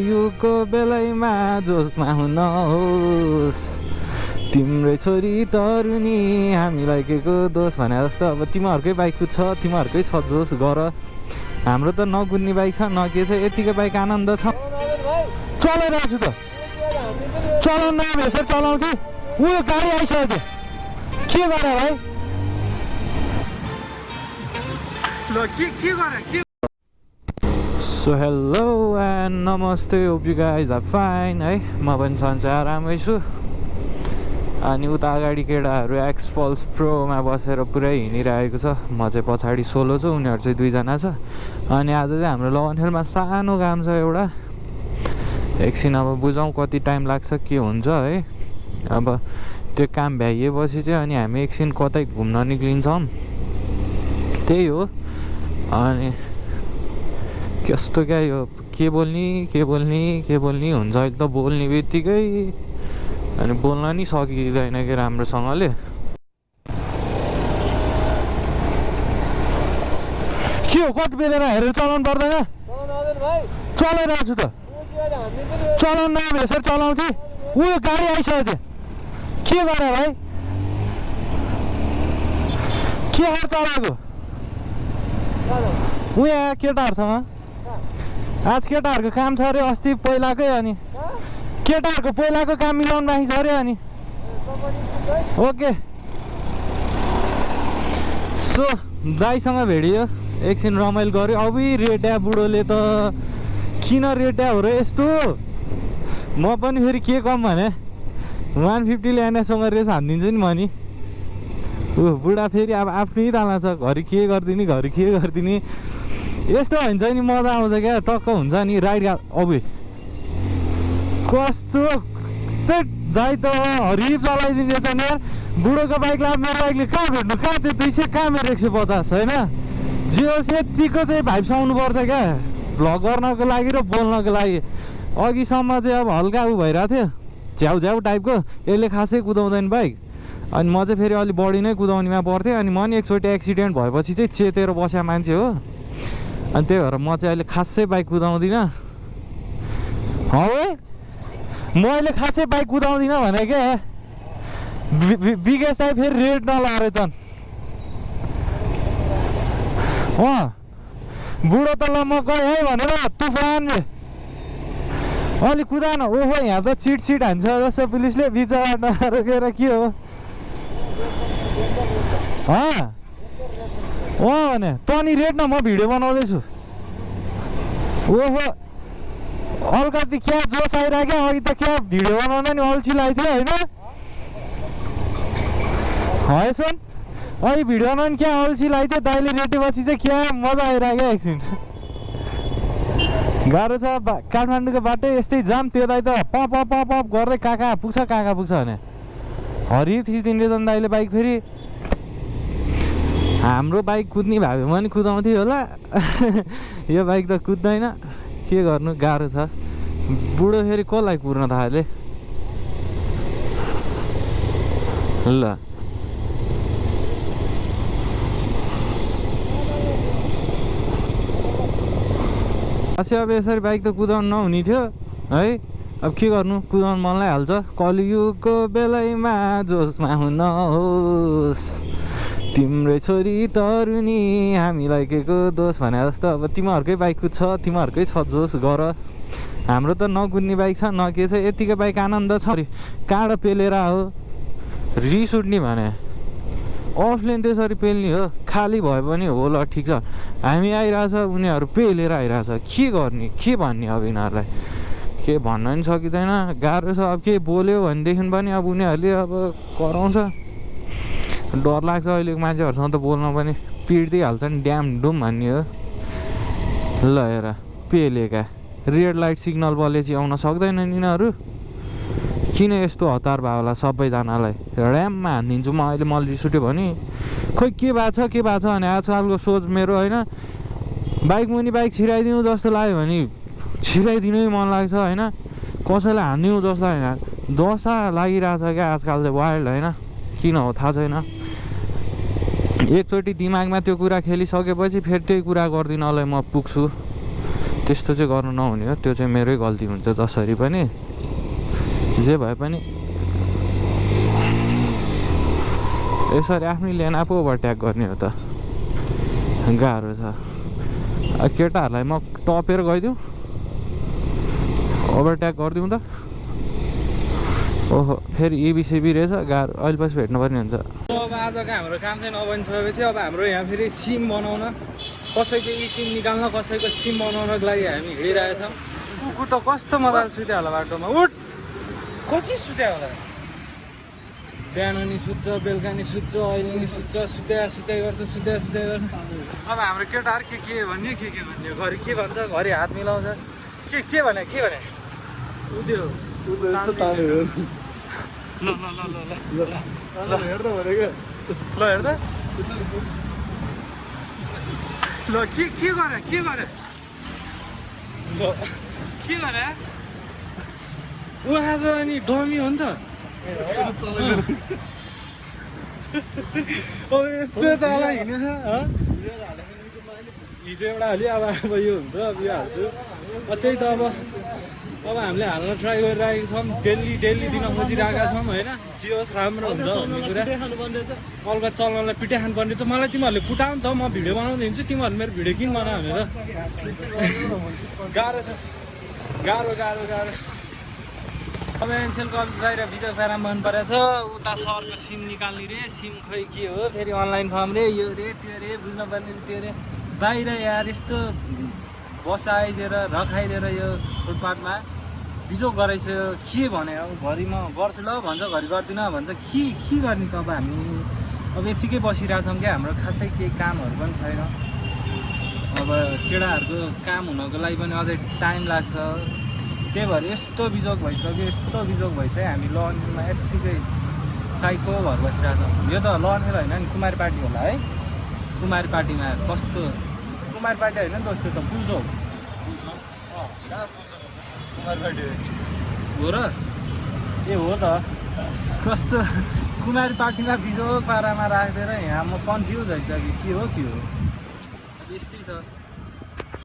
UCO बेलैमा जोसमा हुनुहोस् तिम्रै छोरी तरुनी हामीलाई के को दोष भने जस्तो अब तिमीहरूकै बाइक कुद्छ तिमीहरूकै छ जोस गर हाम्रो त नकुद्ने बाइक छ न के छ यतिकै बाइक आनन्द छ चलाइरहेको छु त चलाउनु नआए यसरी चलाउँछु उयो गाडी आइसक्यो के गरे भाइ सो हेलो एन्ड नमस्ते hope you guys are fine है म पनि सन्चै आरामै छु अनि उता अगाडि केटाहरू एक्सपल्स प्रोमा बसेर पुरै हिँडिरहेको छ म चाहिँ पछाडि सोलो छु उनीहरू चाहिँ दुईजना छ अनि आज चाहिँ हाम्रो लवनखेलमा सानो काम छ एउटा एकछिन अब बुझौँ कति टाइम लाग्छ के हुन्छ है अब त्यो काम भ्याइएपछि चाहिँ अनि हामी एकछिन कतै घुम्न निक्लिन्छौँ त्यही हो अनि कस्तो क्या यो के बोल्ने हुन्छ अहिले त बोल्ने बित्तिकै अनि बोल्न नि सकिँदैन कि राम्रोसँगले के हो कति बेलेर हेरेर चलाउनु पर्दैन चलाइरहेको छु त चलाउनु नआए यसरी चलाउँछु उयो गाडी आइसक्यो के गरे भाइ के हो चलाएको उयो केटाहरूसँग आज केटाहरूको काम छ अरे अस्ति पहिलाकै अनि केटाहरूको पहिलाको काम मिलाउनु बाँकी छ अरे अनि ओके सो दाइसँग भेडियो एकछिन रमाइलो गऱ्यो अबि रेट्या बुढोले त किन रेट्या हो र यस्तो म पनि फेरि के कम भने 150ले एनएससँग रेस हानिदिन्छु नि म नि बुढा फेरि अब आफ्नै ताला छ घरि के गरिदिने यस्तो हुन्छ नि मजा आउँछ क्या टक्क हुन्छ नि राइड अबि कस्तो दाइ त हरिब चलाइदिने रहेछ नि यार बुढोको बाइकलाई मेरो बाइकले कहाँ भेट्नु कहाँ त्यो 200 कहाँ मेरो 150 होइन जे होस् यतिको चाहिँ भाइब्स आउनुपर्छ क्या भ्लग गर्नको लागि र बोल्नको लागि अघिसम्म चाहिँ अब हल्का उ भइरहेको थियो झ्याउ टाइपको यसले खासै कुदाउँदैन बाइक अनि म चाहिँ फेरि अलिक बढी नै कुदाउनेमा पर्थेँ अनि म नि एकचोटि एक्सिडेन्ट भएपछि चाहिँ चेतेर बस्या मान्छे हो अनि त्यही भएर म चाहिँ अहिले खासै बाइक कुदाउँदिनँ हौ म अहिले खासै बाइक कुदाउँदिनँ भने क्या बिगेसलाई फेरि रेड नलाएर छन् बुढो त ल म गएँ है भनेर तुफानले अलि कुदान ओहो यहाँ त चिट हान्छ जस्तो पुलिसले बिचमा रोकेर के हो भने तनी रेड न म भिडियो बनाउँदैछु ओहो अलिकति क्या जोस आइरहेको अघि त क्या भिडियो बनाउँदा नि अल्छी लाग्थ्यो होइन सुन अघि भिडियो बनाउनु क्या अल्छी लाग्थ्यो दाइले रेटेपछि चाहिँ क्या मजा आइरहेको एकछिन गाह्रो छ काठमाडौँको बाटो यस्तै जाम त्यो दाइ त पप गर्दै कहाँ पुग्छ भने हरि थिचिदिने रहेछन् दाइले बाइक फेरि हाम्रो बाइक कुद्ने भए पनि कुदाउँथ्यो होला यो बाइक त कुद्दैन के गर्नु गाह्रो छ बुढो फेरि कसलाई कुर्न थाले ल अब यसरी बाइक त कुदाउनु नहुने थियो है अब के गर्नु कुदाउनु मन लागिहाल्छ कलियुगको बेलैमा जोसमा हुनुहोस् तिम्रै छोरी तरुनी हामीलाई के को दोष भने जस्तो अब तिमीहरूकै बाइक कुद्छ तिमीहरूकै छ जोस गर हाम्रो त नकुद्ने बाइक छ न के छ यतिकै बाइक आनन्द छ काँडो पेलेर हो रिस उठ्ने भने अफलेन त्यसरी पेल्ने हो खाली भए पनि हो ल ठिक छ हामी आइरहेछ उनीहरू पेलेर आइरहेछ के गर्ने के भन्ने अब यिनीहरूलाई के भन्न पनि सकिँदैन गाह्रो छ अब के बोल्यो भनेदेखि पनि अब उनीहरूले अब कराउँछ डर लाग्छ अहिलेको मान्छेहरूसँग त बोल्न पनि पिट्दिहाल्छ नि ड्याम डुम भन्ने हो ल हेर पेलेका रेड लाइट सिग्नल बलेपछि आउन सक्दैनन् यिनीहरू किन यस्तो हतार भयो होला सबैजनालाई ऱ्याममा हानिदिन्छु म अहिले मैले सुट्यो भने खोइ के भएको छ भने आजकलको सोच मेरो होइन बाइक मुनि बाइक छिराइदिउँ जस्तो लाग्यो भने छिराइदिनै मन लाग्छ होइन कसैलाई हानिदिउँ जस्तो होइन दशा लागिरहेछ क्या आजकल चाहिँ वाइल्ड होइन किन हो थाहा छैन एकचोटि दिमागमा त्यो कुरा खेलिसकेपछि फेरि त्यही कुरा गर्दिनलाई म पुग्छु त्यस्तो चाहिँ गर्नु नहुने हो, त्यो चाहिँ मेरै गल्ती हुन्छ जसरी पनि जे भए पनि। यसरी आफ्नै लेन आफू ओभरट्याक गर्ने हो त, गाह्रो छ। केटाहरूलाई म टपेर गइदिउँ, ओभरट्याक गरिदिउँ त। ओहो फेरि इबिसिबी रहेछ, गाह्रो, अहिले पछि भेट्नुपर्ने हुन्छ। अब आजको हाम्रो काम चाहिँ नबनिसकेपछि अब हाम्रो यहाँ फेरि सिम बनाउन, कसैको ई सिम निकाल्न, कसैको सिम बनाउनको लागि हामी हिँडिरहेछौँ। कुकुर त कस्तो मजाले सुत्यो होला बाटोमा, उठ कति सुत्यो होला। बिहान नि सुत्छ, बेलुका नि सुत्छ, अहिले नि सुत्छ, सुत्दै गर्छ, सुत्दै गर्छ। अब हाम्रो केटाहरू के भन्यो घरि के भन्छ, घरि हात मिलाउँछ, के भने उद्यो ल हेर्दा भनेको ल हेर्दा ल के गरे ऊ आज अनि डमी हो नि त। अब यस्तो तल हिँडेछ हिजो एउटा हाल्यो, अब यो हुन्छ, अब यो हाल्छु। त्यही त अब हामीले हाल्न ट्राई गरिरहेको छौँ, डेली दिन खोजिरहेका छौँ होइन। जे होस् राम्रो हुन्छ भन्ने कुरा। कलका चल्नलाई पिटाइ खानुपर्ने छ। मलाई तिमीहरूले कुटाउ नि त, म भिडियो बनाउँदै हिँड्छु, तिमीहरू मेरो भिडियो किन बनाऊ भनेर। गाह्रो छ, गाह्रो। अब एनसेलको अफिस बाहिर भिजा फारम बन्नु परेको छ। उता सरको सिम निकाल्ने रे, सिम खै के हो, फेरि अनलाइन फर्म रे, यो रे त्यो रे, बुझ्नुपर्ने रे त्यो रे। बाहिर यार यस्तो बसाइदिएर रखाइदिएर यो फुटपाथमा बिजोग गराइसक्यो। के भने अब घरि म गर्छु ल भन्छ, घरि गर्दिनँ भन्छ, के गर्ने त। अब हामी अब यत्तिकै बसिरहेछौँ क्या, हाम्रो खासै केही कामहरू पनि छैन। अब केटाहरूको काम हुनको लागि पनि अझै टाइम लाग्छ। त्यही भएर यस्तो बिजोग भइसक्यो हामी ल अनिलमा यत्तिकै साइको भएर बसिरहेछौँ। यो त ल अनिल होइन नि, कुमारी पार्टी होला है। कुमारी पार्टीमा कस्तो, कुमारी पार्टी होइन नि त, त्यो त पुल्चोक कुमारी पार्टी हो र। ए हो त, कस्तो कुमारी पार्टीमा बिजोग पारामा राखिदिएर यहाँ म कन्फ्युज भइसक्यो, के हो। अब यस्तै छ।